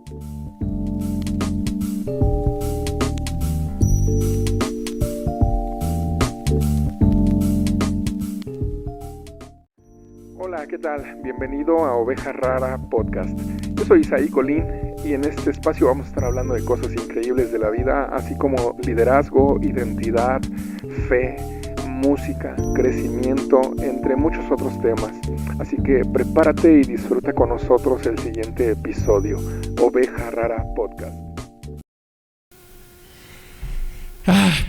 Hola, ¿qué tal? Bienvenido a Oveja Rara Podcast. Yo soy Isaí Colín y en este espacio vamos a estar hablando de cosas increíbles de la vida, así como liderazgo, identidad, fe, música, crecimiento, entre muchos otros temas. Así que prepárate y disfruta con nosotros el siguiente episodio, Oveja Rara Podcast.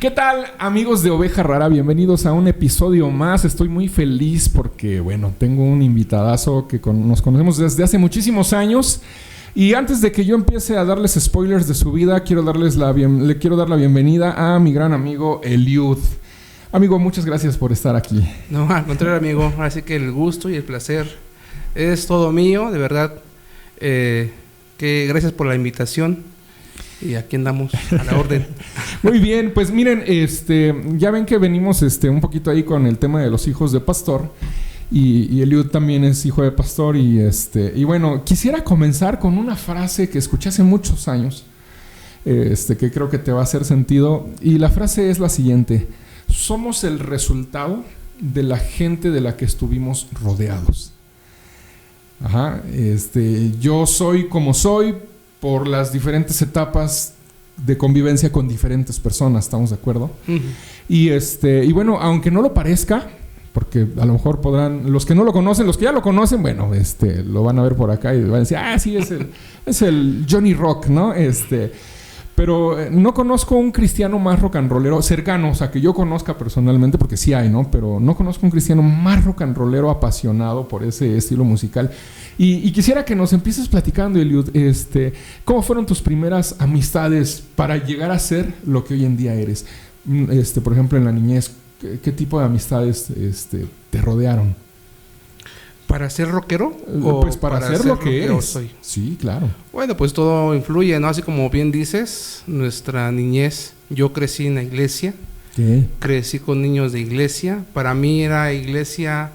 ¿Qué tal, amigos de Oveja Rara? Bienvenidos a un episodio más. Estoy muy feliz porque, bueno, tengo un invitadazo que nos conocemos desde hace muchísimos años. Y antes de que yo empiece a darles spoilers de su vida, le quiero dar la bienvenida a mi gran amigo Eliud. Amigo, muchas gracias por estar aquí. No, al contrario, amigo. Así que el gusto y el placer es todo mío, de verdad. Que gracias por la invitación. Y aquí andamos a la orden. Muy bien, pues miren, ya ven que venimos un poquito ahí con el tema de los hijos de pastor. Y Eliud también es hijo de pastor. Y bueno, quisiera comenzar con una frase que escuché hace muchos años. Que creo que te va a hacer sentido. Y la frase es la siguiente: somos el resultado de la gente de la que estuvimos rodeados. Ajá. Yo soy como soy por las diferentes etapas de convivencia con diferentes personas, ¿estamos de acuerdo? Uh-huh. Y bueno, aunque no lo parezca, porque a lo mejor podrán, los que no lo conocen, los que ya lo conocen, bueno, lo van a ver por acá y van a decir, sí, es el Johnny Rock, ¿no? Pero no conozco un cristiano más rock and rollero cercano, o sea, que yo conozca personalmente, porque sí hay, ¿no? Pero no conozco un cristiano más rock and rollero apasionado por ese estilo musical. Y quisiera que nos empieces platicando, Eliud, ¿cómo fueron tus primeras amistades para llegar a ser lo que hoy en día eres? Por ejemplo, en la niñez, ¿qué tipo de amistades te rodearon? ¿Para ser rockero? Pues para ser lo que eres. Soy? Sí, claro. Bueno, pues todo influye, ¿no? Así como bien dices, nuestra niñez, yo crecí en la iglesia. ¿Qué? Crecí con niños de iglesia. Para mí era iglesia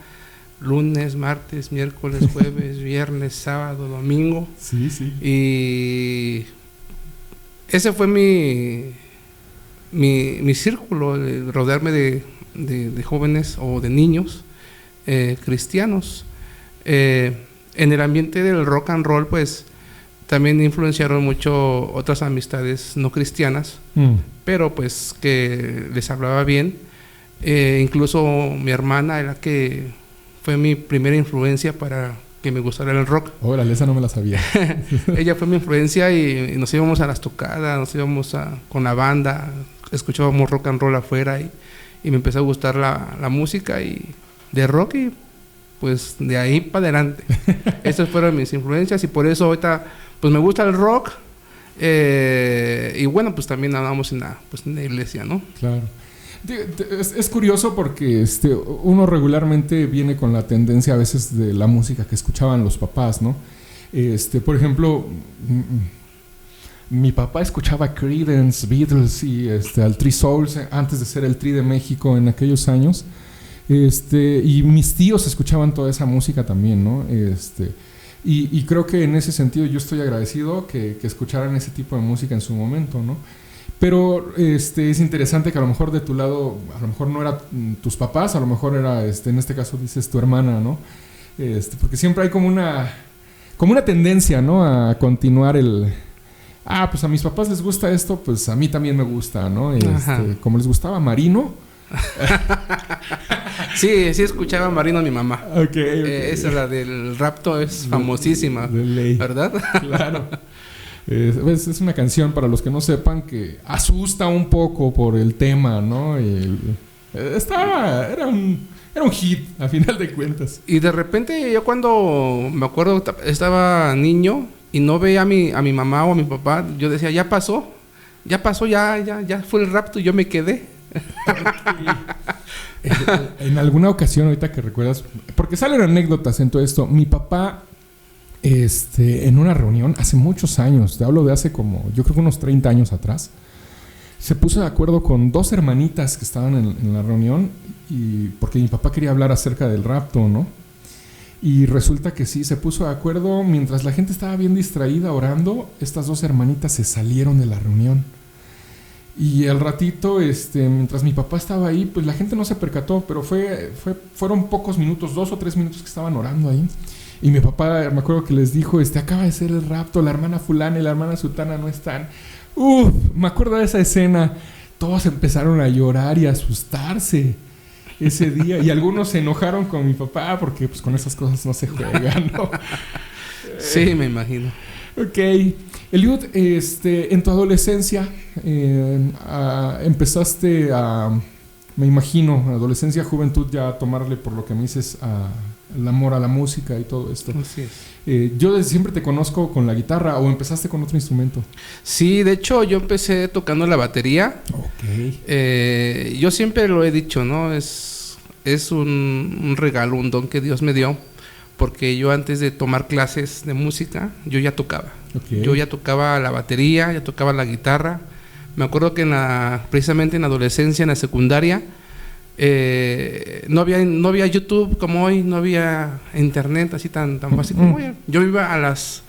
lunes, martes, miércoles, jueves, viernes, sábado, domingo. Sí, sí. Y ese fue mi círculo, rodearme de jóvenes o de niños cristianos. En el ambiente del rock and roll, pues también influenciaron mucho otras amistades no cristianas, pero pues que les hablaba bien. Incluso mi hermana era que fue mi primera influencia para que me gustara el rock. Órale, esa no me la sabía. Ella fue mi influencia y nos íbamos a las tocadas, nos íbamos con la banda, escuchábamos rock and roll afuera y me empezó a gustar la música y de rock y pues de ahí para adelante. Esas fueron mis influencias y por eso ahorita pues me gusta el rock y bueno, pues también andamos en la iglesia, ¿no? Claro. Es curioso porque uno regularmente viene con la tendencia a veces de la música que escuchaban los papás, ¿no? Por ejemplo, mi papá escuchaba Creedence, Beatles y al Three Souls antes de ser el Tri de México en aquellos años. Y mis tíos escuchaban toda esa música también, ¿no? Y creo que en ese sentido yo estoy agradecido que escucharan ese tipo de música en su momento, ¿no? Pero es interesante que a lo mejor de tu lado, a lo mejor no eran tus papás, a lo mejor era, en este caso dices tu hermana, ¿no? Porque siempre hay como una tendencia, ¿no? A continuar pues a mis papás les gusta esto, pues a mí también me gusta, ¿no? Como les gustaba Marino. Sí escuchaba Marino a mi mamá. Okay. Esa, la del rapto, es famosísima, de ley. ¿Verdad? Claro. Es una canción, para los que no sepan, que asusta un poco por el tema, ¿no? Era un hit, a final de cuentas. Y de repente, yo cuando me acuerdo, estaba niño y no veía a mi mamá o a mi papá, yo decía, ya pasó, ya fue el rapto y yo me quedé. En alguna ocasión, ahorita que recuerdas, porque salen anécdotas en todo esto, mi papá en una reunión hace muchos años, te hablo de hace como, yo creo que unos 30 años atrás, se puso de acuerdo con dos hermanitas que estaban en la reunión, y porque mi papá quería hablar acerca del rapto, ¿no? Y resulta que sí, se puso de acuerdo. Mientras la gente estaba bien distraída orando, estas 2 hermanitas se salieron de la reunión. Y al ratito, mientras mi papá estaba ahí, pues la gente no se percató, pero fueron pocos minutos, 2 o 3 minutos que estaban orando ahí. Y mi papá, me acuerdo que les dijo, acaba de ser el rapto, la hermana fulana y la hermana sutana no están. Me acuerdo de esa escena. Todos empezaron a llorar y a asustarse ese día. Y algunos se enojaron con mi papá porque pues con esas cosas no se juegan, ¿no? Sí, me imagino. Ok. Eliud, en tu adolescencia empezaste me imagino, adolescencia, juventud, ya a tomarle, por lo que me dices, el amor a la música y todo esto. Así es. Yo desde siempre te conozco con la guitarra, ¿o empezaste con otro instrumento? Sí, de hecho yo empecé tocando la batería. Ok. Yo siempre lo he dicho, ¿no? Es un regalo, un don que Dios me dio, porque yo antes de tomar clases de música, yo ya tocaba. Okay. Yo ya tocaba la batería, ya tocaba la guitarra. Me acuerdo que precisamente en la adolescencia, en la secundaria, no había YouTube como hoy, no había internet así tan fácil como hoy. Yo iba a las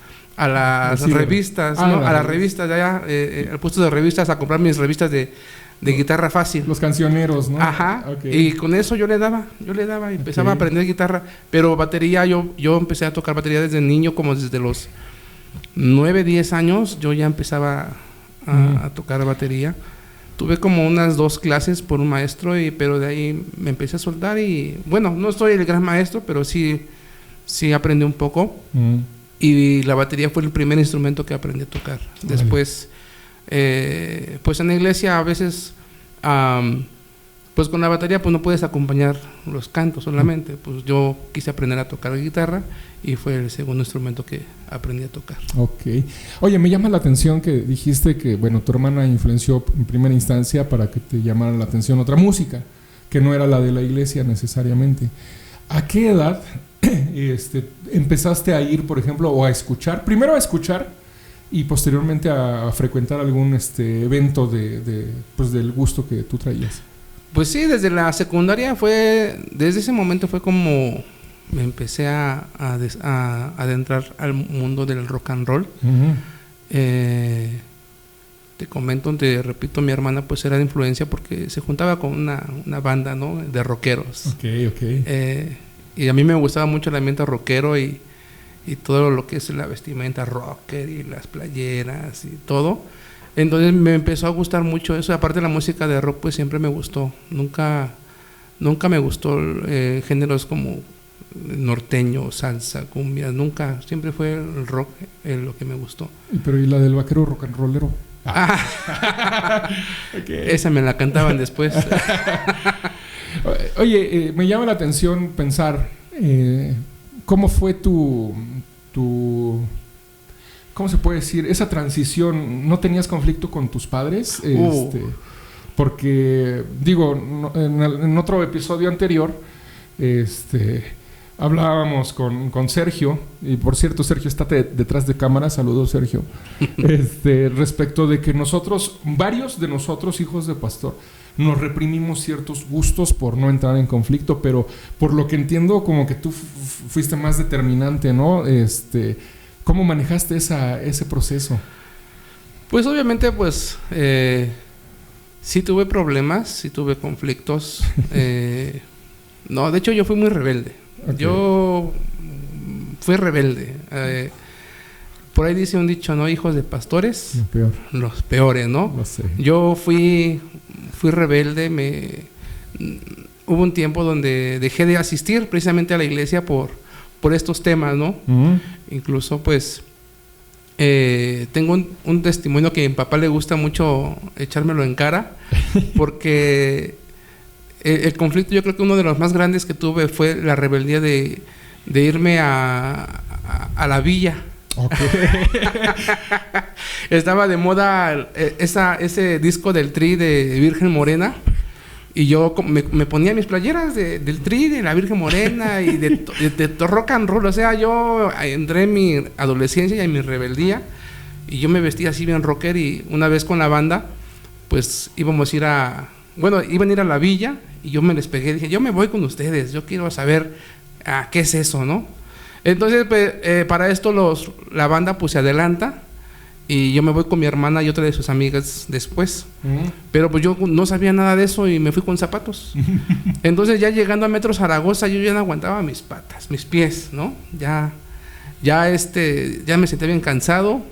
revistas, ¿no? A las revistas de allá, al puesto de revistas, a comprar mis revistas de guitarra fácil. Los cancioneros, ¿no? Ajá. Okay. Y con eso yo le daba y empezaba a aprender guitarra. Pero batería, yo empecé a tocar batería desde niño, como desde los 9, 10 años, yo ya empezaba a tocar batería. Tuve como unas 2 clases por un maestro, pero de ahí me empecé a soltar y, bueno, no soy el gran maestro, pero sí aprendí un poco. Y la batería fue el primer instrumento que aprendí a tocar. Después, pues en la iglesia a veces, pues con la batería pues no puedes acompañar los cantos solamente. Pues yo quise aprender a tocar guitarra y fue el segundo instrumento que aprendí a tocar. Ok. Oye, me llama la atención que dijiste que, bueno, tu hermana influenció en primera instancia para que te llamara la atención otra música, que no era la de la iglesia necesariamente. ¿A qué edad empezaste a ir, por ejemplo, o a escuchar? Primero a escuchar y posteriormente a frecuentar algún evento pues del gusto que tú traías. Pues sí, desde la secundaria desde ese momento fue como me empecé a adentrar al mundo del rock and roll. Te comento, te repito, mi hermana pues era de influencia porque se juntaba con una banda, ¿no?, de rockeros. Y a mí me gustaba mucho el ambiente rockero y todo lo que es la vestimenta rocker y las playeras y todo. Entonces me empezó a gustar mucho eso. Aparte, la música de rock pues siempre me gustó. Nunca me gustó géneros como norteño, salsa, cumbia. Nunca. Siempre fue el rock lo que me gustó. Pero ¿y la del vaquero rock and rollero? Okay. Esa me la cantaban después. Oye, me llama la atención pensar cómo fue tu ¿cómo se puede decir? Esa transición. ¿No tenías conflicto con tus padres? Porque, digo, en otro episodio anterior, hablábamos con Sergio, y por cierto, Sergio está detrás de cámara, saludos Sergio, respecto de que varios de nosotros, hijos de pastor, nos reprimimos ciertos gustos por no entrar en conflicto, pero por lo que entiendo, como que tú fuiste más determinante, ¿no? ¿Cómo manejaste ese proceso? Pues obviamente, pues, sí tuve problemas, sí tuve conflictos. No, de hecho yo fui muy rebelde. Okay. Yo fui rebelde. Por ahí dice un dicho, ¿no? Hijos de pastores, los peores, ¿no? Lo sé. Yo fui rebelde. Hubo un tiempo donde dejé de asistir precisamente a la iglesia por estos temas, ¿no? Incluso, pues, tengo un testimonio que a mi papá le gusta mucho echármelo en cara, porque el conflicto, yo creo que uno de los más grandes que tuve fue la rebeldía de irme a la villa. Okay. Estaba de moda ese disco del Tri de Virgen Morena. Y yo me ponía mis playeras del Tri, de la Virgen Morena y de rock and roll. O sea, yo entré en mi adolescencia y en mi rebeldía y yo me vestía así bien rocker. Y una vez con la banda, pues iban a ir a la villa y yo me les pegué. Dije, yo me voy con ustedes, yo quiero saber qué es eso, ¿no? Entonces, pues, para esto la banda pues se adelanta y yo me voy con mi hermana y otra de sus amigas después. Pero pues yo no sabía nada de eso y me fui con zapatos. Entonces ya llegando a Metro Zaragoza yo ya no aguantaba mis patas, mis pies, ¿no? Ya me sentía bien cansado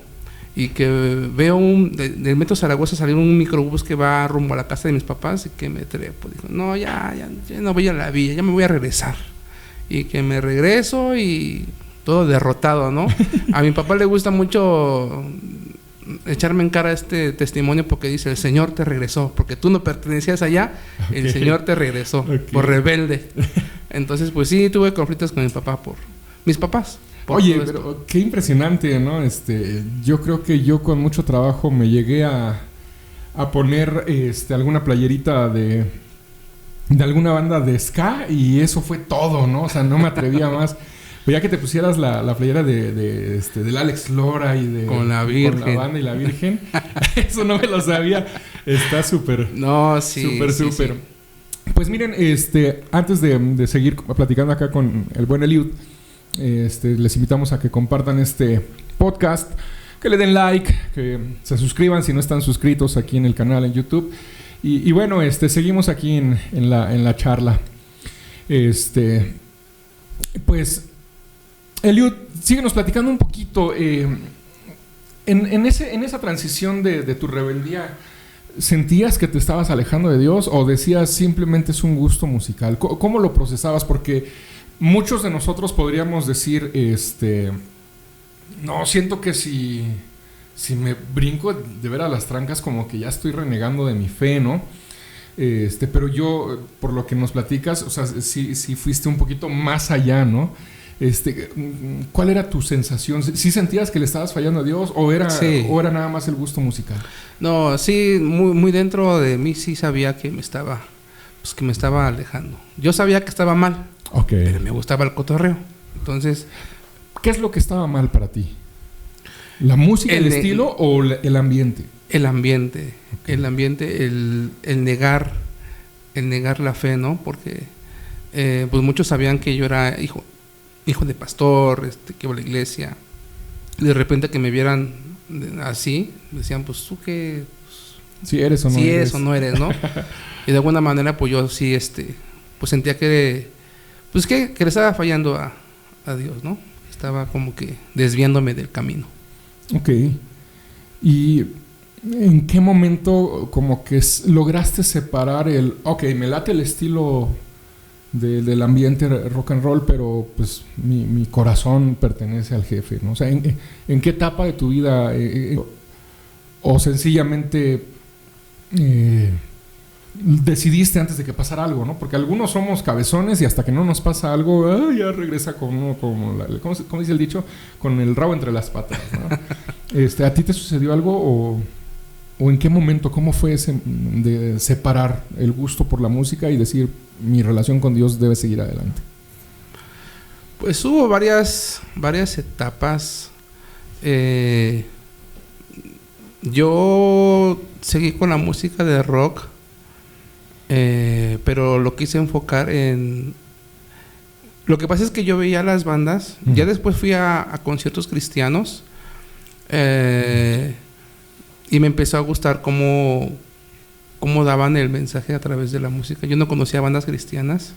y que veo del Metro Zaragoza salió un microbús que va rumbo a la casa de mis papás y que me trepo. Dijo, no, ya no voy a la villa, ya me voy a regresar. Y que me regreso y todo derrotado, ¿no? A mi papá le gusta mucho echarme en cara este testimonio porque dice, el Señor te regresó, porque tú no pertenecías allá, el Señor te regresó, por rebelde. Entonces, pues sí, tuve conflictos con mi papá por mis papás. Oye, pero qué impresionante, ¿no? Yo creo que yo con mucho trabajo me llegué a poner alguna playerita de alguna banda de ska y eso fue todo, ¿no? O sea, no me atrevía más. Pero ya que te pusieras la playera del Alex Lora y con la Virgen. Con la banda y la Virgen, eso no me lo sabía. Está súper. No, sí. Súper. Sí. Pues miren, antes de seguir platicando acá con el buen Eliud, les invitamos a que compartan este podcast, que le den like, que se suscriban si no están suscritos aquí en el canal en YouTube. Y bueno, seguimos aquí en la charla. Pues, Eliud, síguenos platicando un poquito. En esa transición de tu rebeldía, ¿sentías que te estabas alejando de Dios o decías simplemente es un gusto musical? ¿Cómo lo procesabas? Porque muchos de nosotros podríamos decir, no, siento que si me brinco de ver a las trancas como que ya estoy renegando de mi fe, ¿no? Pero yo, por lo que nos platicas, o sea, sí fuiste un poquito más allá, ¿no? ¿Cuál era tu sensación? ¿Sí sentías que le estabas fallando a Dios o era nada más el gusto musical? No, sí, muy, muy dentro de mí sí sabía que me estaba alejando. Yo sabía que estaba mal, pero me gustaba el cotorreo. Entonces, ¿qué es lo que estaba mal para ti? ¿La música, el estilo o el ambiente? El ambiente, el negar la fe, ¿no? Porque pues muchos sabían que yo era hijo de pastor, que iba a la iglesia. Y de repente que me vieran así, decían, pues tú qué, si eres o no eres. O no eres, ¿no? Y de alguna manera pues yo sí, pues sentía que le estaba fallando a Dios, ¿no? Estaba como que desviándome del camino. Ok. ¿Y en qué momento como que lograste separar me late el estilo del ambiente rock and roll, pero pues mi corazón pertenece al jefe, ¿no? O sea, ¿en qué etapa de tu vida o sencillamente decidiste antes de que pasara algo, ¿no? Porque algunos somos cabezones y hasta que no nos pasa algo, ya regresa como ¿cómo dice el dicho? Con el rabo entre las patas, ¿no? ¿A ti te sucedió algo o en qué momento, cómo fue ese de separar el gusto por la música y decir mi relación con Dios debe seguir adelante? Pues hubo varias etapas. Yo seguí con la música de rock, pero lo quise enfocar en... Lo que pasa es que yo veía las bandas, ya después fui a conciertos cristianos, y me empezó a gustar cómo daban el mensaje a través de la música. Yo no conocía bandas cristianas.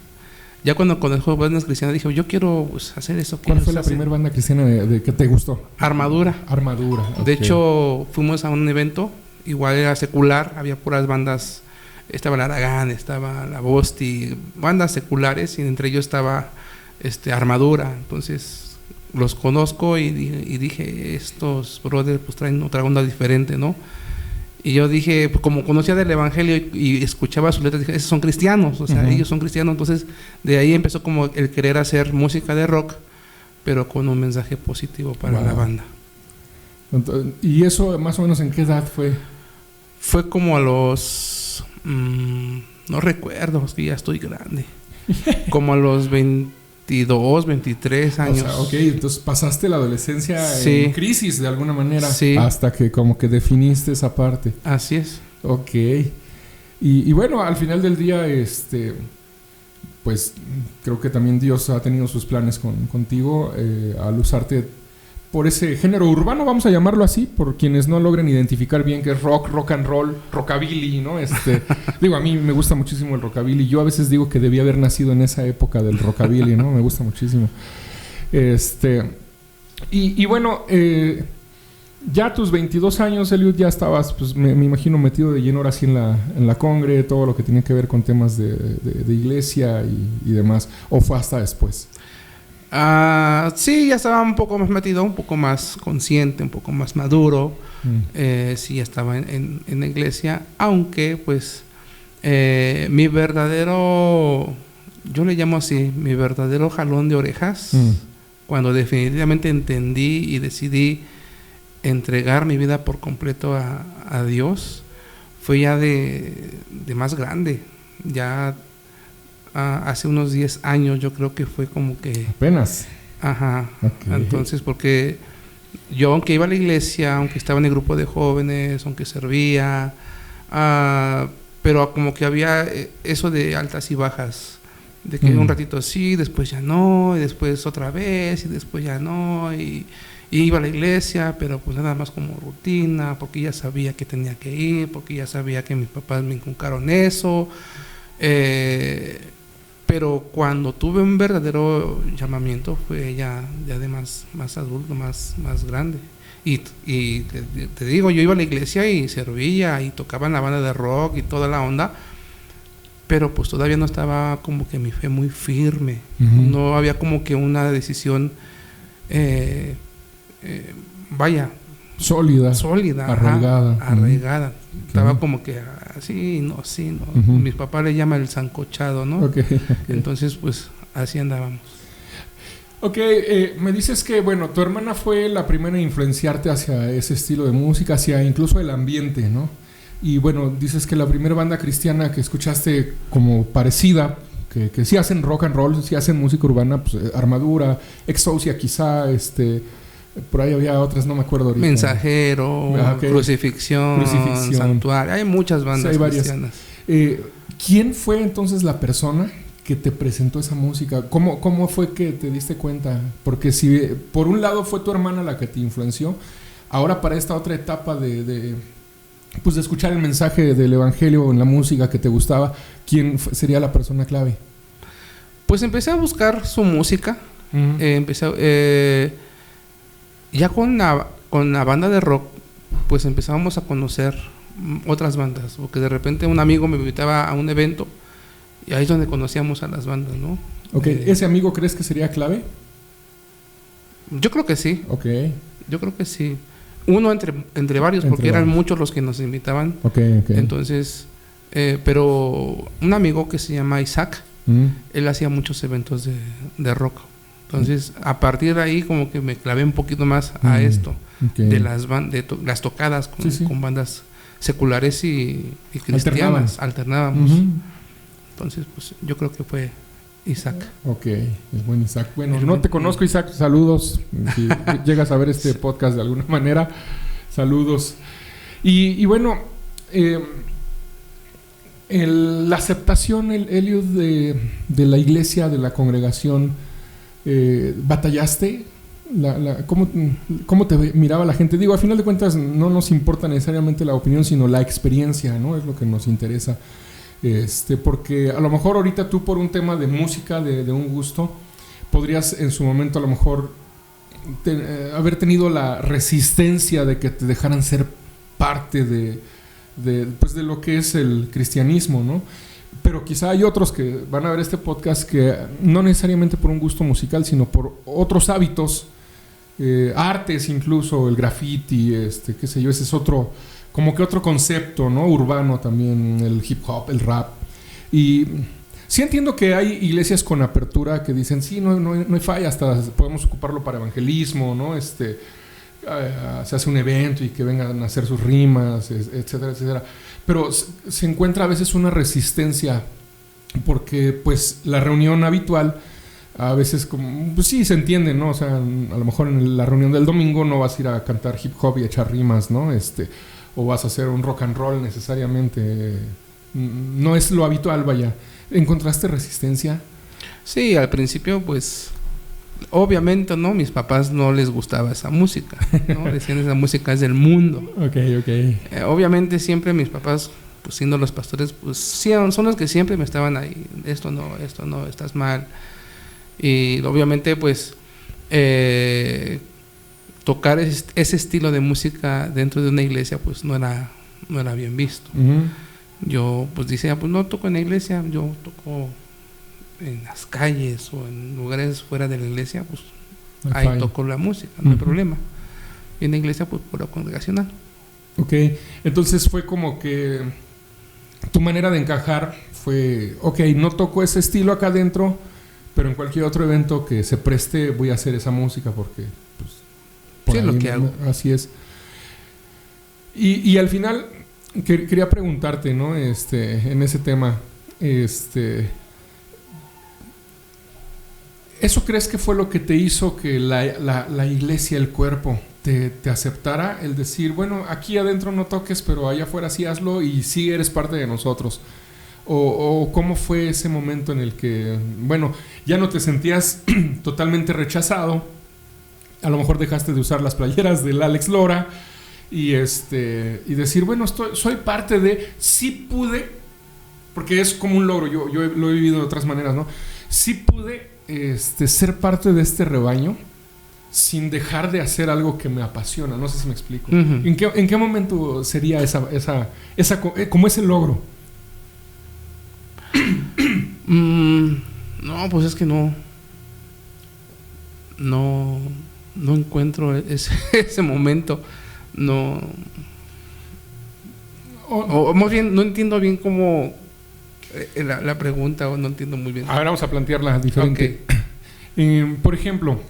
Ya cuando conozco bandas cristianas dije, yo quiero hacer eso. ¿Cuál fue la primera banda cristiana de que te gustó? Armadura. Okay. De hecho, fuimos a un evento, igual era secular, había puras bandas. Estaba la Aragán, estaba la Bosti, bandas seculares, y entre ellos estaba Armadura. Entonces los conozco y dije, estos brothers pues traen otra onda diferente, ¿no? Y yo dije, pues, como conocía del evangelio y escuchaba sus letras, dije, esos son cristianos, o sea, ellos son cristianos. Entonces de ahí empezó como el querer hacer música de rock, pero con un mensaje positivo para la banda. Entonces, ¿y eso más o menos en qué edad fue? Fue como a los... no recuerdo, es que ya estoy grande. Como a los 22, 23 años. O sea, entonces pasaste la adolescencia en crisis de alguna manera. Sí. Hasta que como que definiste esa parte. Así es. Ok. Y bueno, al final del día, pues creo que también Dios ha tenido sus planes contigo al usarte por ese género urbano, vamos a llamarlo así, por quienes no logren identificar bien qué es rock and roll, rockabilly, ¿no? Digo, a mí me gusta muchísimo el rockabilly. Yo a veces digo que debí haber nacido en esa época del rockabilly, ¿no? Me gusta muchísimo. Y bueno, ya a tus 22 años, Eliud, ya estabas, pues me imagino, metido de lleno ahora sí en la congre, todo lo que tenía que ver con temas de iglesia y demás. ¿O fue hasta después? Sí, ya estaba un poco más metido, un poco más consciente, un poco más maduro. Sí, ya estaba en la iglesia, aunque pues mi verdadero, yo le llamo así, mi verdadero jalón de orejas, cuando definitivamente entendí y decidí entregar mi vida por completo a Dios, fue ya de más grande, ya hace unos 10 años. Yo creo que fue como que... ¿Apenas? Ajá. Okay. Entonces, porque yo, aunque iba a la iglesia, aunque estaba en el grupo de jóvenes, aunque servía, pero como que había eso de altas y bajas, de que un ratito sí, después ya no, y después otra vez, y después ya no, y iba a la iglesia, pero pues nada más como rutina, porque ya sabía que tenía que ir, porque ya sabía que mis papás me inculcaron eso. Pero cuando tuve un verdadero llamamiento fue ya de más adulto, más grande. Y te digo, yo iba a la iglesia y servía y tocaba en la banda de rock y toda la onda, pero pues todavía no estaba como que mi fe muy firme. No había como que una decisión sólida, arraigada. Estaba como que así, no. Mis papás le llaman el sancochado, ¿no? Okay. Entonces, pues, así andábamos. Ok, me dices que, bueno, tu hermana fue la primera en influenciarte hacia ese estilo de música, hacia incluso el ambiente, ¿no? Y bueno, dices que la primera banda cristiana que escuchaste como parecida, que sí hacen rock and roll, sí hacen música urbana, pues Armadura, Exousia quizá, por ahí había otras, no me acuerdo ahorita. Mensajero, Crucifixión, Santuario. Hay muchas bandas cristianas. ¿Quién fue entonces la persona que te presentó esa música? ¿Cómo fue que te diste cuenta? Porque si por un lado fue tu hermana la que te influenció, ahora para esta otra etapa de escuchar el mensaje del evangelio en la música que te gustaba, ¿quién sería la persona clave? Pues empecé a buscar su música. Ya con la banda de rock, pues empezábamos a conocer otras bandas, porque de repente un amigo me invitaba a un evento y ahí es donde conocíamos a las bandas, ¿no? Okay. ¿Ese amigo crees que sería clave? Yo creo que sí. Okay. Yo creo que sí. Uno entre varios, porque eran muchos los que nos invitaban. Okay. Entonces, pero un amigo que se llama Isaac, él hacía muchos eventos de rock. Entonces, a partir de ahí como que me clavé un poquito más a esto, de las tocadas con bandas seculares y cristianas. Alternábamos. Entonces, pues yo creo que fue Isaac. Ok, es buen Isaac. Bueno, no te conozco, Isaac, saludos. Si llegas a ver este podcast de alguna manera, saludos. Y bueno, la aceptación, Eliud, de la iglesia, de la congregación, ¿batallaste? ¿Cómo te miraba la gente? Digo, a final de cuentas no nos importa necesariamente la opinión, sino la experiencia, ¿no? Es lo que nos interesa. Porque a lo mejor ahorita tú, por un tema de música, de un gusto, podrías en su momento a lo mejor haber tenido la resistencia de que te dejaran ser parte de lo que es el cristianismo, ¿no? Pero quizá hay otros que van a ver este podcast que no necesariamente por un gusto musical, sino por otros hábitos, artes incluso, el graffiti, qué sé yo, ese es otro, como que otro concepto, ¿no? Urbano también, el hip hop, el rap. Y sí entiendo que hay iglesias con apertura que dicen, sí, no hay falla, hasta podemos ocuparlo para evangelismo, ¿no? Se hace un evento y que vengan a hacer sus rimas, etcétera, etcétera. Pero se encuentra a veces una resistencia porque pues la reunión habitual a veces como, pues sí se entiende, ¿no? O sea, a lo mejor en la reunión del domingo no vas a ir a cantar hip hop y echar rimas, ¿no? O vas a hacer un rock and roll necesariamente. No es lo habitual, vaya. ¿Encontraste resistencia Sí, al principio pues obviamente no, mis papás no les gustaba esa música, ¿no? Decían esa música es del mundo. Okay. Obviamente siempre mis papás, pues siendo los pastores, pues sí, son los que siempre me estaban ahí, esto no, estás mal. Y obviamente pues tocar ese estilo de música dentro de una iglesia pues no era bien visto. Yo pues decía, pues no toco en la iglesia, yo toco en las calles o en lugares fuera de la iglesia, pues ahí toco la música, no hay problema. Y en la iglesia pues por la congregacional. Ok, entonces fue como que tu manera de encajar fue, ok, no toco ese estilo acá adentro, pero en cualquier otro evento que se preste voy a hacer esa música porque pues por sí, es lo que hago. Así es. Y al final quería preguntarte, ¿no? En ese tema, ¿eso crees que fue lo que te hizo que la iglesia, el cuerpo, te aceptara? El decir, bueno, aquí adentro no toques, pero allá afuera sí hazlo y sí eres parte de nosotros. ¿O cómo fue ese momento en el que, bueno, ya no te sentías totalmente rechazado? A lo mejor dejaste de usar las playeras del Alex Lora y decir, bueno, soy parte de... Sí pude, porque es como un logro, yo lo he vivido de otras maneras, ¿no? Sí pude ser parte de este rebaño sin dejar de hacer algo que me apasiona. No sé si me explico. Uh-huh. ¿En qué momento sería como ese logro? No, pues es que no encuentro ese momento. No. O más bien, no entiendo bien cómo la pregunta, o no entiendo muy bien. Ahora vamos a plantearla diferente. Okay. Por ejemplo,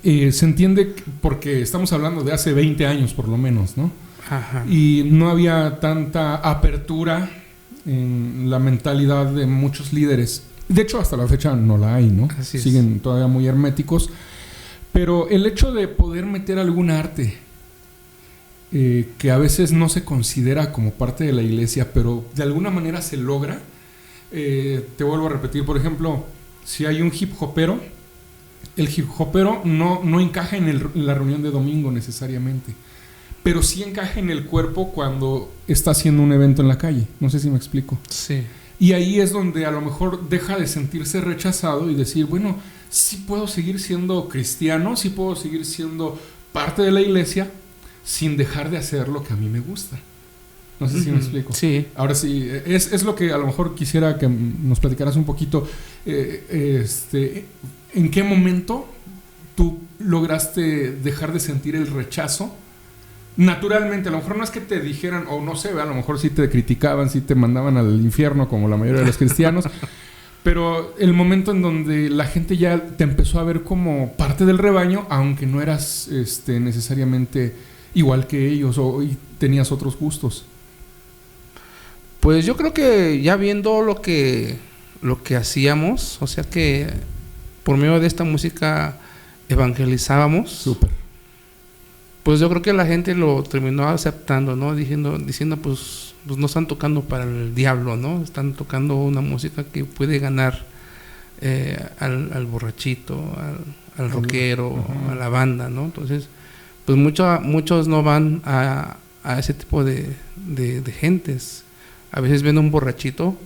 se entiende porque estamos hablando de hace 20 años por lo menos, ¿no? Ajá. Y no había tanta apertura en la mentalidad de muchos líderes. De hecho, hasta la fecha no la hay, ¿no? Así siguen es. Todavía muy herméticos. Pero el hecho de poder meter algún arte que a veces no se considera como parte de la iglesia, pero de alguna manera se logra. Te vuelvo a repetir, por ejemplo, si hay un hip hopero, el hip hopero no encaja en la reunión de domingo necesariamente, pero sí encaja en el cuerpo cuando está haciendo un evento en la calle. No sé si me explico. Sí. Y ahí es donde a lo mejor deja de sentirse rechazado y decir, bueno, sí puedo seguir siendo cristiano, sí puedo seguir siendo parte de la iglesia sin dejar de hacer lo que a mí me gusta. No sé si me explico. Sí. Ahora sí, es lo que a lo mejor quisiera que nos platicaras un poquito. ¿En qué momento tú lograste dejar de sentir el rechazo? Naturalmente, a lo mejor no es que te dijeran, o no sé, a lo mejor sí te criticaban, sí te mandaban al infierno como la mayoría de los cristianos, pero el momento en donde la gente ya te empezó a ver como parte del rebaño, aunque no eras necesariamente igual que ellos y tenías otros gustos. Pues yo creo que ya viendo lo que hacíamos, o sea que por medio de esta música evangelizábamos. Súper. Pues yo creo que la gente lo terminó aceptando, ¿no? Diciendo pues no están tocando para el diablo, ¿no? Están tocando una música que puede ganar al borrachito, al rockero, uh-huh, a la banda, ¿no? Entonces, pues muchos no van a ese tipo de gentes. A veces ven un borrachito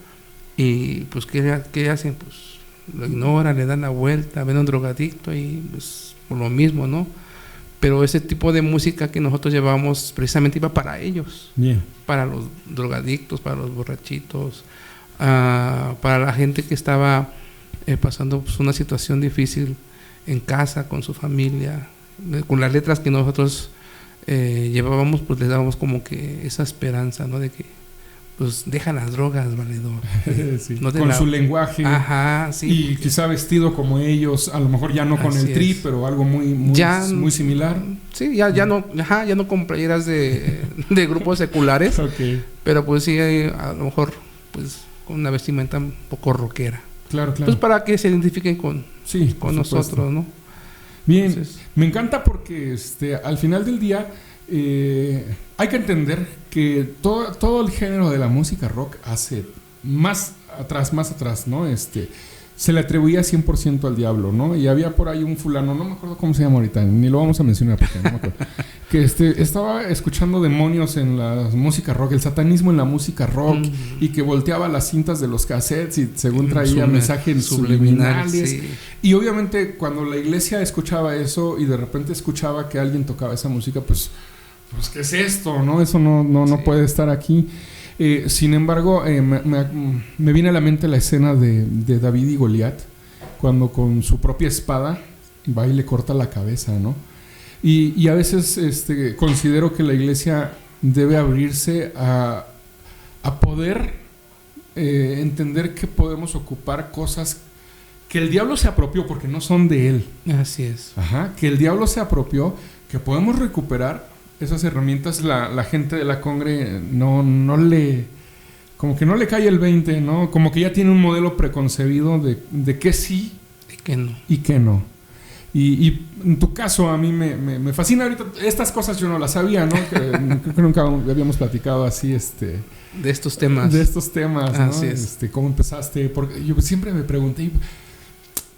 y pues ¿qué hacen? Pues lo ignoran, le dan la vuelta, ven a un drogadicto y pues por lo mismo, ¿no? Pero ese tipo de música que nosotros llevamos precisamente iba para ellos. Bien. Para los drogadictos, para los borrachitos, para la gente que estaba pasando pues, una situación difícil en casa, con su familia. Con las letras que nosotros llevábamos, pues les dábamos como que esa esperanza, ¿no? De que pues deja las drogas, valedor. Sí, no con su lenguaje. Ajá, sí. Y porque quizá vestido como ellos, a lo mejor ya no con el tri, pero algo muy similar. Sí, ya no con playeras de grupos seculares. Okay. Pero pues sí, a lo mejor pues con una vestimenta un poco rockera. Claro. Pues para que se identifiquen con nosotros, ¿no? Bien, entonces, me encanta porque al final del día hay que entender que todo el género de la música rock hace más atrás, ¿no? se le atribuía 100% al diablo, ¿no? Y había por ahí un fulano, no me acuerdo cómo se llama ahorita, ni lo vamos a mencionar porque no me acuerdo, que estaba escuchando demonios en la música rock, el satanismo en la música rock, y que volteaba las cintas de los cassettes y según traía mensajes subliminales. Sí. Y obviamente cuando la iglesia escuchaba eso y de repente escuchaba que alguien tocaba esa música, pues ¿qué es esto? ¿No? Eso no puede estar aquí. Sin embargo, me viene a la mente la escena de David y Goliat, cuando con su propia espada va y le corta la cabeza, ¿no? Y a veces considero que la iglesia debe abrirse a poder entender que podemos ocupar cosas que el diablo se apropió porque no son de él. Así es. Ajá, que el diablo se apropió, que podemos recuperar esas herramientas. La gente de la congre no le... como que no le cae el 20, ¿no? Como que ya tiene un modelo preconcebido de que sí y que no. Y en tu caso a mí me fascina ahorita. Estas cosas yo no las sabía, ¿no? Creo que nunca habíamos platicado así, de estos temas. De estos temas, ¿no? Así es. ¿Cómo empezaste? Porque yo siempre me pregunté,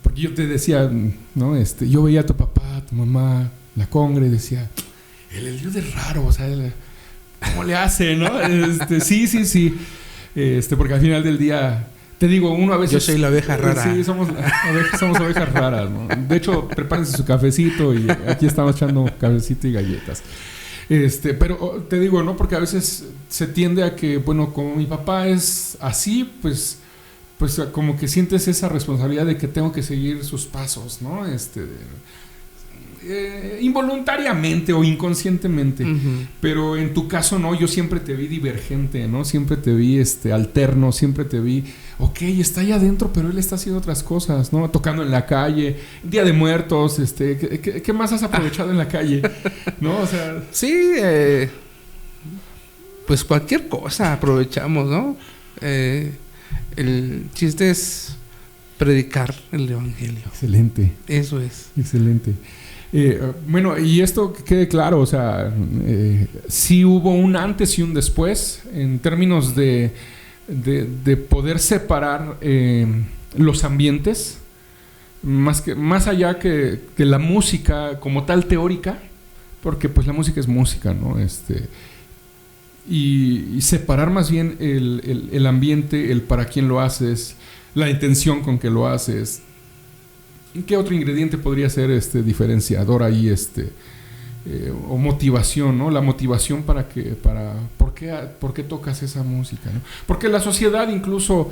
porque yo te decía, ¿no? Yo veía a tu papá, a tu mamá, la congre, y decía... El Eliud es raro, o sea, ¿cómo le hace, no? Sí. Porque al final del día, te digo, uno a veces... Yo soy la oveja rara. Sí, somos ovejas raras, ¿no? De hecho, prepárense su cafecito y aquí estamos echando cafecito y galletas. Pero te digo, ¿no? Porque a veces se tiende a que, bueno, como mi papá es así, pues como que sientes esa responsabilidad de que tengo que seguir sus pasos, ¿no? Involuntariamente o inconscientemente. Uh-huh. Pero en tu caso no, yo siempre te vi divergente, ¿no? Siempre te vi alterno, siempre te vi, está ahí adentro, pero él está haciendo otras cosas, ¿no? Tocando en la calle, Día de Muertos, ¿qué más has aprovechado en la calle? ¿No? O sea... Sí, pues cualquier cosa aprovechamos, ¿no? El chiste es predicar el evangelio. Excelente. Eso es. Excelente. Bueno, y esto que quede claro, o sea, sí hubo un antes y un después en términos de poder separar los ambientes, más allá que la música como tal teórica, porque pues la música es música, ¿no? Y separar más bien el ambiente, el para quién lo haces, la intención con que lo haces. ¿Qué otro ingrediente podría ser diferenciador ahí, o motivación, ¿no? La motivación ¿por qué tocas esa música, ¿no? Porque la sociedad incluso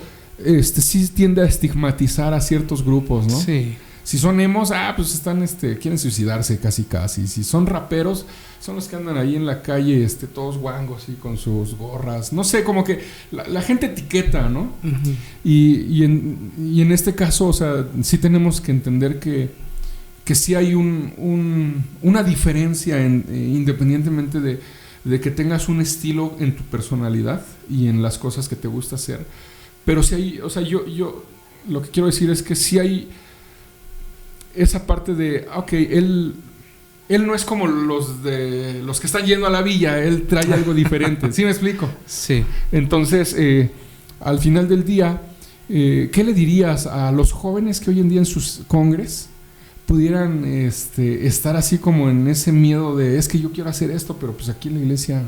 sí tiende a estigmatizar a ciertos grupos, ¿no? Sí. Si son emos, pues están, quieren suicidarse casi. Si son raperos, son los que andan ahí en la calle, todos guangos y con sus gorras. No sé, como que la gente etiqueta, ¿no? Uh-huh. Y en este caso, o sea, sí tenemos que entender que sí hay una diferencia independientemente de que tengas un estilo en tu personalidad y en las cosas que te gusta hacer. Pero sí hay, o sea, yo lo que quiero decir es que sí hay esa parte de, él no es como los que están yendo a la villa, él trae algo diferente. ¿Sí me explico? Sí. Entonces, al final del día, ¿qué le dirías a los jóvenes que hoy en día en sus congres pudieran estar así como en ese miedo de, es que yo quiero hacer esto, pero pues aquí en la iglesia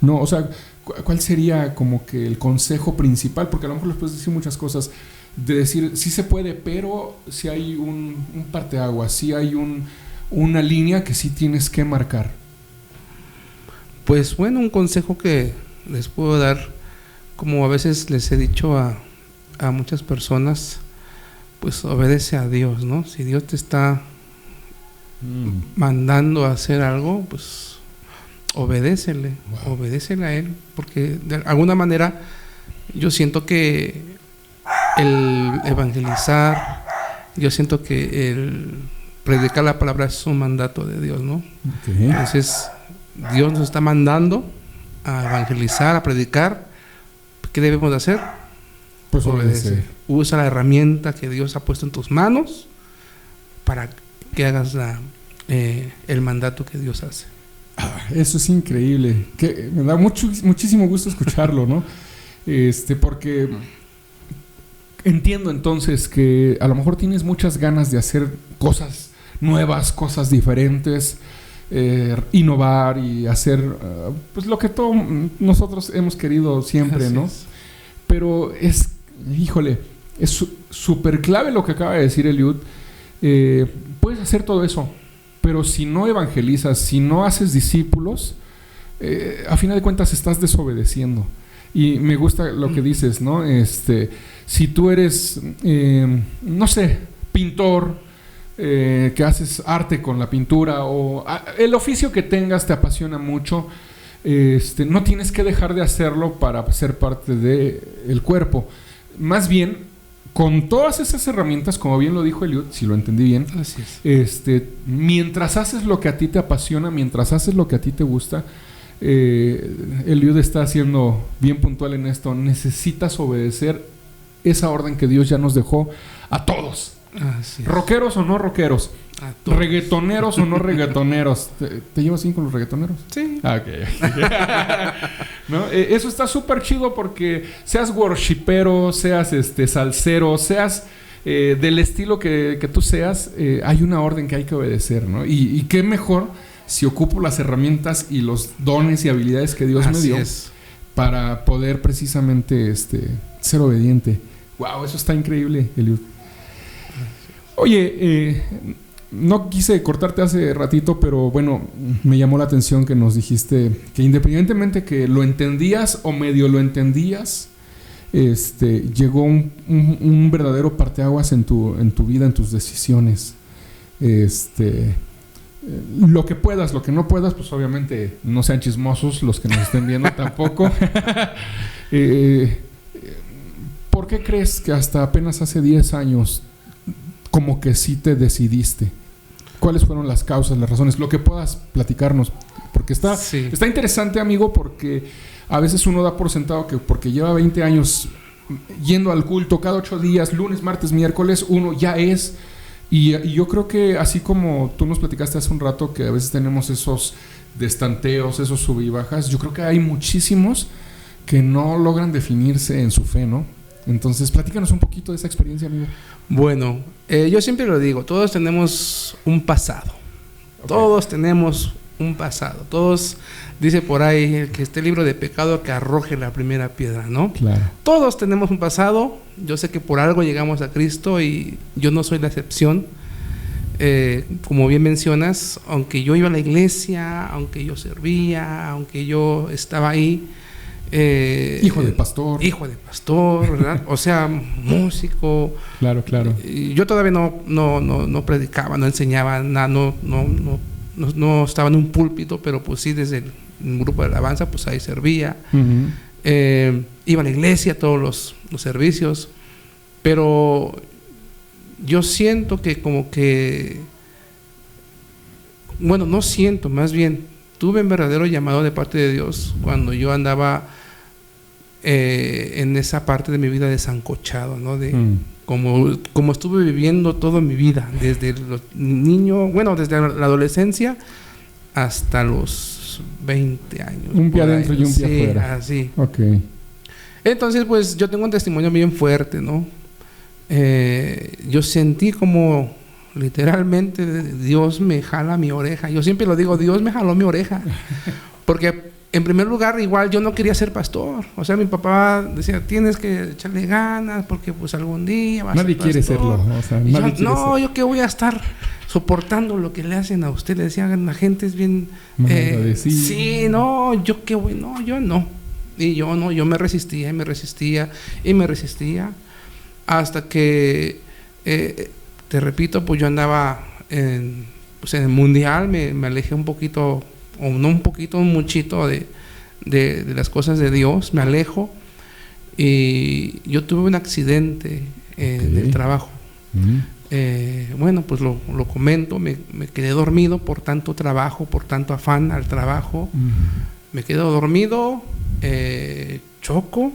no? O sea, ¿cuál sería como que el consejo principal? Porque a lo mejor les puedes decir muchas cosas, de decir, sí se puede, pero sí hay un parteaguas, sí hay una línea que sí tienes que marcar. Pues bueno, un consejo que les puedo dar, como a veces les he dicho a muchas personas, pues obedece a Dios, ¿no? Si Dios te está mandando a hacer algo, pues obedécele, wow. Obedécele a Él, porque de alguna manera yo siento que el evangelizar, yo siento que el predicar la palabra es un mandato de Dios, ¿no? Okay. Entonces, Dios nos está mandando a evangelizar, a predicar. ¿Qué debemos de hacer? Pues obedecer. Usa la herramienta que Dios ha puesto en tus manos para que hagas el mandato que Dios hace. Eso es increíble. Que me da muchísimo gusto escucharlo, ¿no? Porque entiendo entonces que a lo mejor tienes muchas ganas de hacer cosas nuevas, cosas diferentes, innovar y hacer pues lo que todos nosotros hemos querido siempre, Así ¿no? es. Pero es súper clave lo que acaba de decir Eliud. Puedes hacer todo eso, pero si no evangelizas, si no haces discípulos, a final de cuentas estás desobedeciendo. Y me gusta lo que dices, ¿no? Si tú eres, no sé, pintor, que haces arte con la pintura o el oficio que tengas te apasiona mucho, no tienes que dejar de hacerlo para ser parte del cuerpo. Más bien, con todas esas herramientas, como bien lo dijo Eliud, si lo entendí bien, Así es. mientras haces lo que a ti te apasiona, mientras haces lo que a ti te gusta, Eliud está siendo bien puntual en esto. Necesitas obedecer esa orden que Dios ya nos dejó a todos. Así es. Rockeros o no rockeros, A todos. reggaetoneros o no reggaetoneros. ¿Te llevas bien con los reggaetoneros? Sí. Ah, ok. ¿No? Eso está súper chido porque seas worshipero, seas salsero, seas del estilo que tú seas, hay una orden que hay que obedecer, ¿no? Y qué mejor si ocupo las herramientas y los dones y habilidades que Dios me Así dio es. para poder precisamente ser obediente. Wow, eso está increíble, Eliud. Oye, no quise cortarte hace ratito, pero bueno, me llamó la atención que nos dijiste que independientemente que lo entendías o medio lo entendías, llegó un verdadero parteaguas en tu vida, en tus decisiones. Lo que puedas, lo que no puedas, pues obviamente no sean chismosos los que nos estén viendo tampoco. ¿Por qué crees que hasta apenas hace 10 años como que sí te decidiste? ¿Cuáles fueron las causas, las razones? Lo que puedas platicarnos. Porque está interesante, amigo, porque a veces uno da por sentado que porque lleva 20 años yendo al culto cada 8 días, lunes, martes, miércoles, uno ya es. Y yo creo que así como tú nos platicaste hace un rato que a veces tenemos esos destanteos, esos sub y bajas, yo creo que hay muchísimos que no logran definirse en su fe, ¿no? Entonces, platícanos un poquito de esa experiencia, amigo. Bueno, yo siempre lo digo, todos tenemos un pasado. Okay. Todos tenemos un pasado. Todos, dice por ahí, el que esté libre de pecado que arroje la primera piedra, ¿no? Claro. Todos tenemos un pasado. Yo sé que por algo llegamos a Cristo y yo no soy la excepción. Como bien mencionas, aunque yo iba a la iglesia, aunque yo servía, aunque yo estaba ahí, hijo de pastor, ¿verdad? O sea, músico. Claro. Yo todavía no predicaba, no enseñaba nada, no estaba en un púlpito, pero pues sí desde el grupo de alabanza, pues ahí servía. Uh-huh. Iba a la iglesia, todos los servicios, pero yo siento que no siento, más bien tuve un verdadero llamado de parte de Dios cuando yo andaba en esa parte de mi vida desancochado, ¿no? Como estuve viviendo toda mi vida, desde los niños, desde la adolescencia hasta los 20 años. Un pie adentro y un pie afuera. Así. Ok. Entonces, pues yo tengo un testimonio bien fuerte, ¿no? Yo sentí como literalmente Dios me jala mi oreja. Yo siempre lo digo, Dios me jaló mi oreja. Porque en primer lugar, igual yo no quería ser pastor. O sea, mi papá decía, tienes que echarle ganas porque pues algún día vas a ser pastor. Nadie quiere serlo. O sea, yo que voy a estar soportando lo que le hacen a usted. Le decían, la gente es bien... sí, no, yo que voy, no, yo no. Y yo me resistía. Hasta que, te repito, pues yo andaba en el mundial, me alejé un poquito, o no un poquito, un muchito de las cosas de Dios, me alejo. Y yo tuve un accidente del trabajo. Pues lo comento, me quedé dormido por tanto trabajo, por tanto afán al trabajo. Me quedo dormido, choco,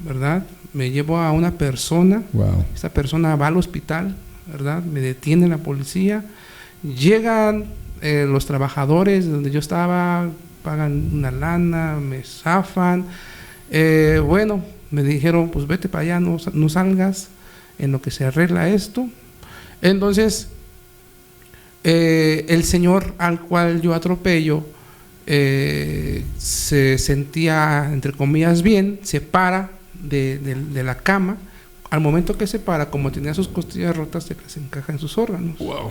¿verdad? Me llevo a una persona. Wow. Esta persona va al hospital, ¿verdad? Me detiene la policía. Llegan los trabajadores donde yo estaba, pagan una lana, me zafan. Me dijeron, pues vete para allá, no salgas. en lo que se arregla esto. Entonces, el señor al cual yo atropello se sentía, entre comillas, bien, se para de la cama. Al momento que se para, como tenía sus costillas rotas, se encaja en sus órganos. Wow.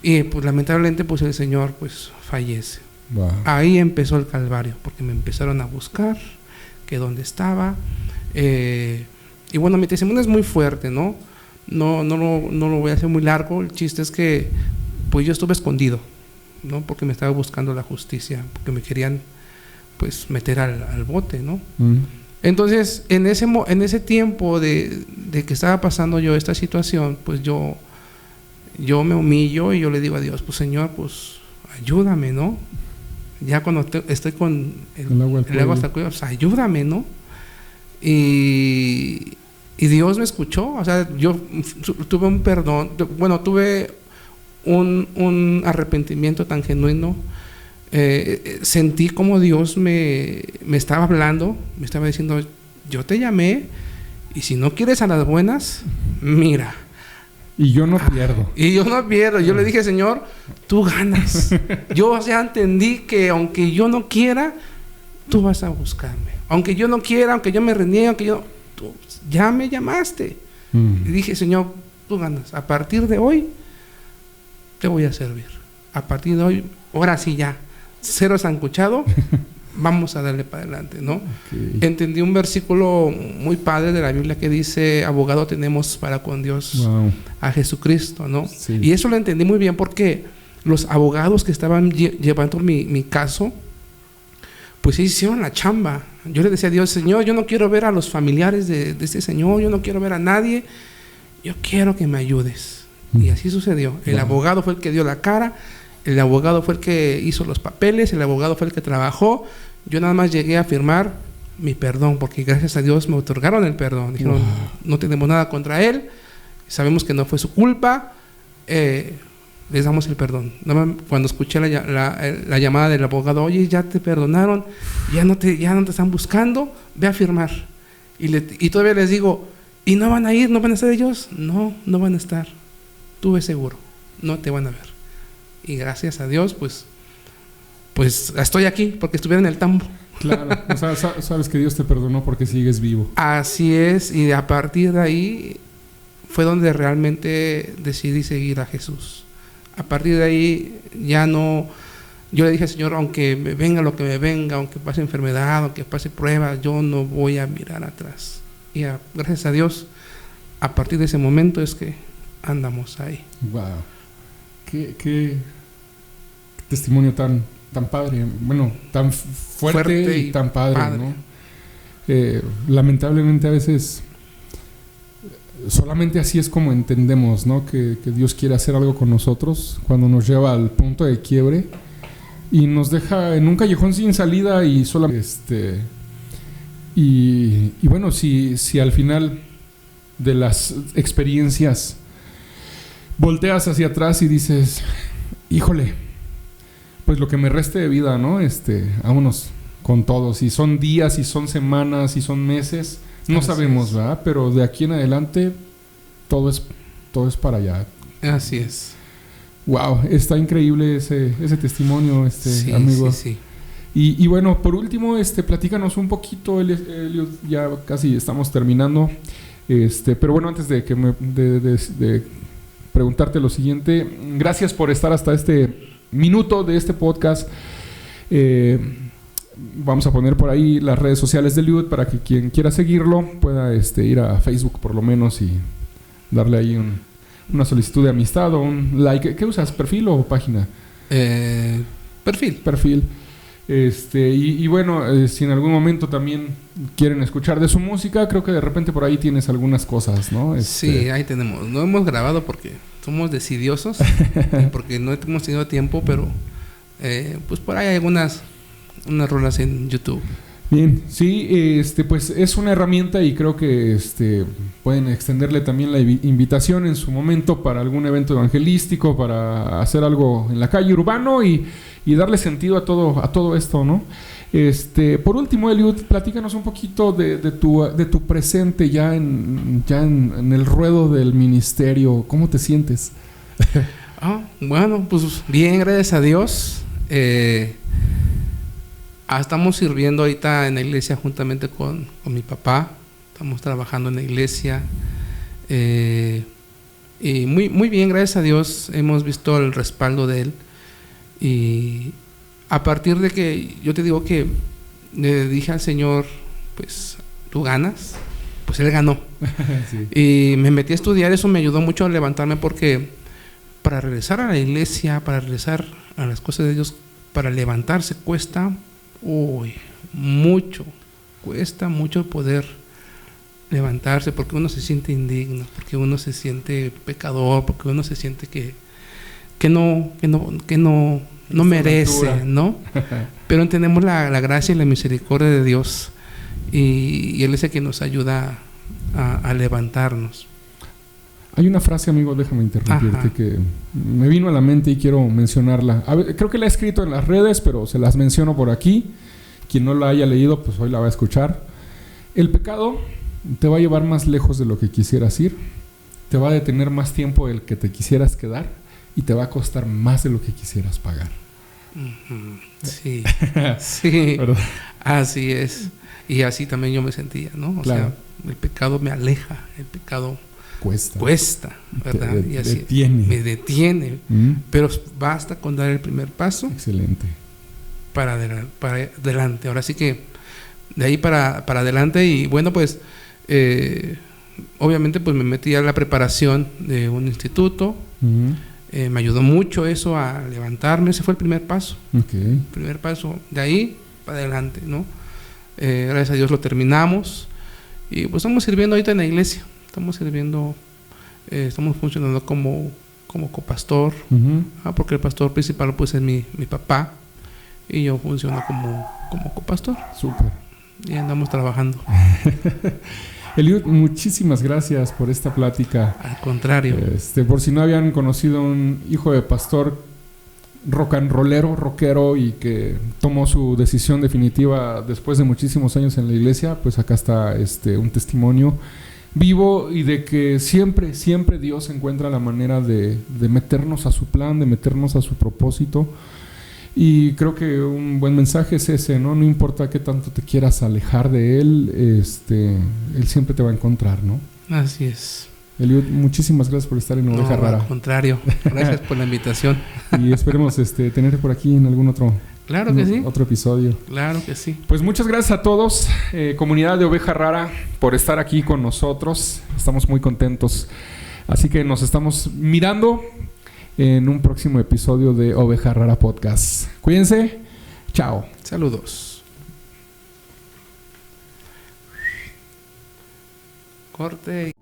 Y pues lamentablemente pues el señor pues fallece. Wow. Ahí empezó el calvario, porque me empezaron a buscar que dónde estaba. Y bueno, mi testimonio es muy fuerte, ¿no? No lo voy a hacer muy largo. El chiste es que pues yo estuve escondido, ¿no? Porque me estaba buscando la justicia, porque me querían pues meter al bote, ¿no? Entonces, en ese tiempo de que estaba pasando yo esta situación, pues yo me humillo y yo le digo a Dios, pues Señor, pues ayúdame, ¿no? Ya cuando estoy con el agua hasta el cuello, pues ayúdame, ¿no? Y Dios me escuchó. O sea, yo tuve un perdón, bueno, tuve un arrepentimiento tan genuino. Sentí como Dios me estaba hablando, me estaba diciendo, yo te llamé y si no quieres a las buenas, mira. Y yo no pierdo. Y yo no pierdo. Yo le dije, Señor, tú ganas. Yo, o sea, entendí que aunque yo no quiera, tú vas a buscarme. Aunque yo no quiera, aunque yo me reniegue, tú ya me llamaste. Y dije, Señor, tú ganas. A partir de hoy, te voy a servir. A partir de hoy, ahora sí ya. Cero sancuchado, vamos a darle para adelante, ¿no? Okay. Entendí un versículo muy padre de la Biblia que dice, abogado tenemos para con Dios, wow, a Jesucristo, ¿no? Sí. Y eso lo entendí muy bien porque los abogados que estaban llevando mi caso, pues hicieron la chamba. Yo le decía a Dios, Señor, yo no quiero ver a los familiares de este señor, yo no quiero ver a nadie, yo quiero que me ayudes. Y así sucedió. El abogado fue el que dio la cara. El abogado fue el que hizo los papeles, el abogado fue el que trabajó. Yo nada más llegué a firmar mi perdón, porque gracias a Dios me otorgaron el perdón. Dijeron, no tenemos nada contra él, sabemos que no fue su culpa, les damos el perdón. Nada más cuando escuché la llamada del abogado, oye, ya te perdonaron, ya no te están buscando, ve a firmar. Y todavía les digo, ¿y no van a ir? ¿No van a estar ellos? No van a estar. Tú ves seguro, no te van a ver. Y gracias a Dios, pues estoy aquí, porque estuviera en el tambo. Claro, o sea, sabes que Dios te perdonó porque sigues vivo. Así es, y a partir de ahí fue donde realmente decidí seguir a Jesús. A partir de ahí ya no, yo le dije, Señor, aunque me venga lo que me venga, aunque pase enfermedad, aunque pase pruebas, yo no voy a mirar atrás. Y gracias a Dios, a partir de ese momento es que andamos ahí. Wow. Qué testimonio tan padre, bueno, tan fuerte y tan padre, ¿no? Lamentablemente a veces solamente así es como entendemos, ¿no? Que Dios quiere hacer algo con nosotros cuando nos lleva al punto de quiebre y nos deja en un callejón sin salida y solamente y bueno, si al final de las experiencias volteas hacia atrás y dices, híjole, pues lo que me reste de vida, ¿no? Vámonos con todo. Si son días, si son semanas, si son meses, no sabemos, ¿verdad? Pero de aquí en adelante todo es para allá. Así es. Wow, está increíble ese testimonio, sí, amigo. Sí. Y bueno, por último, platícanos un poquito, Eliud, ya casi estamos terminando. Pero bueno, antes de que de preguntarte lo siguiente, gracias por estar hasta este minuto de este podcast. Vamos a poner por ahí las redes sociales de Eliud para que quien quiera seguirlo pueda ir a Facebook por lo menos y darle ahí una solicitud de amistad o un like. ¿Qué usas? ¿Perfil o página? Perfil. Y bueno, si en algún momento también quieren escuchar de su música, creo que de repente por ahí tienes algunas cosas, ¿no? Sí, ahí tenemos. No hemos grabado porque somos decidiosos, porque no hemos tenido tiempo, pero pues por ahí hay unas rolas en YouTube. Bien, sí, pues es una herramienta y creo que pueden extenderle también la invitación en su momento para algún evento evangelístico, para hacer algo en la calle urbano y darle sentido a todo esto, ¿no? Por último, Eliud, platícanos un poquito de tu presente ya en el ruedo del ministerio. ¿Cómo te sientes? Bueno, pues bien, gracias a Dios. Estamos sirviendo ahorita en la iglesia juntamente con mi papá. Estamos trabajando en la iglesia. Y muy bien, gracias a Dios. Hemos visto el respaldo de Él. Y a partir de que yo te digo que le dije al Señor, pues tú ganas, pues Él ganó. Sí. Y me metí a estudiar. Eso me ayudó mucho a levantarme, porque para regresar a la iglesia, para regresar a las cosas de Dios, para levantarse cuesta mucho. Cuesta mucho poder levantarse, porque uno se siente indigno, porque uno se siente pecador, porque uno se siente que no merece, ¿no? Pero entendemos la gracia y la misericordia de Dios, y Él es el que nos ayuda a levantarnos. Hay una frase, amigo, déjame interrumpirte, que me vino a la mente y quiero mencionarla. Creo que la he escrito en las redes, pero se las menciono por aquí. Quien no la haya leído, pues hoy la va a escuchar. El pecado te va a llevar más lejos de lo que quisieras ir, te va a detener más tiempo del que te quisieras quedar, y te va a costar más de lo que quisieras pagar. Sí, sí, así es. Y así también yo me sentía, ¿no? O sea, el pecado me aleja, el pecado cuesta, ¿verdad? Y así me detiene. Pero basta con dar el primer paso. Excelente. Para adelante. Ahora sí que de ahí para adelante. Y bueno, pues obviamente pues me metí a la preparación de un instituto. Me ayudó mucho eso a levantarme. Ese fue el primer paso. El primer paso. De ahí para adelante, ¿no? Gracias a Dios lo terminamos. Y pues estamos sirviendo ahorita en la iglesia. Estamos funcionando como copastor, porque el pastor principal pues es mi papá, y yo funciono como copastor. Súper. Y andamos trabajando. Eliud, muchísimas gracias por esta plática. Al contrario. Por si no habían conocido un hijo de pastor rock and rollero, rockero, y que tomó su decisión definitiva después de muchísimos años en la iglesia, pues acá está un testimonio vivo, y de que siempre Dios encuentra la manera de meternos a su plan, de meternos a su propósito. Y creo que un buen mensaje es ese, ¿no? No importa qué tanto te quieras alejar de Él, Él siempre te va a encontrar, ¿no? Así es. Eliud, muchísimas gracias por estar en Oveja Rara. Al contrario, gracias por la invitación. Y esperemos tenerte por aquí en algún otro episodio. Claro que sí. Pues muchas gracias a todos, comunidad de Oveja Rara, por estar aquí con nosotros. Estamos muy contentos. Así que nos estamos mirando en un próximo episodio de Oveja Rara Podcast. Cuídense. Chao. Saludos. Corte.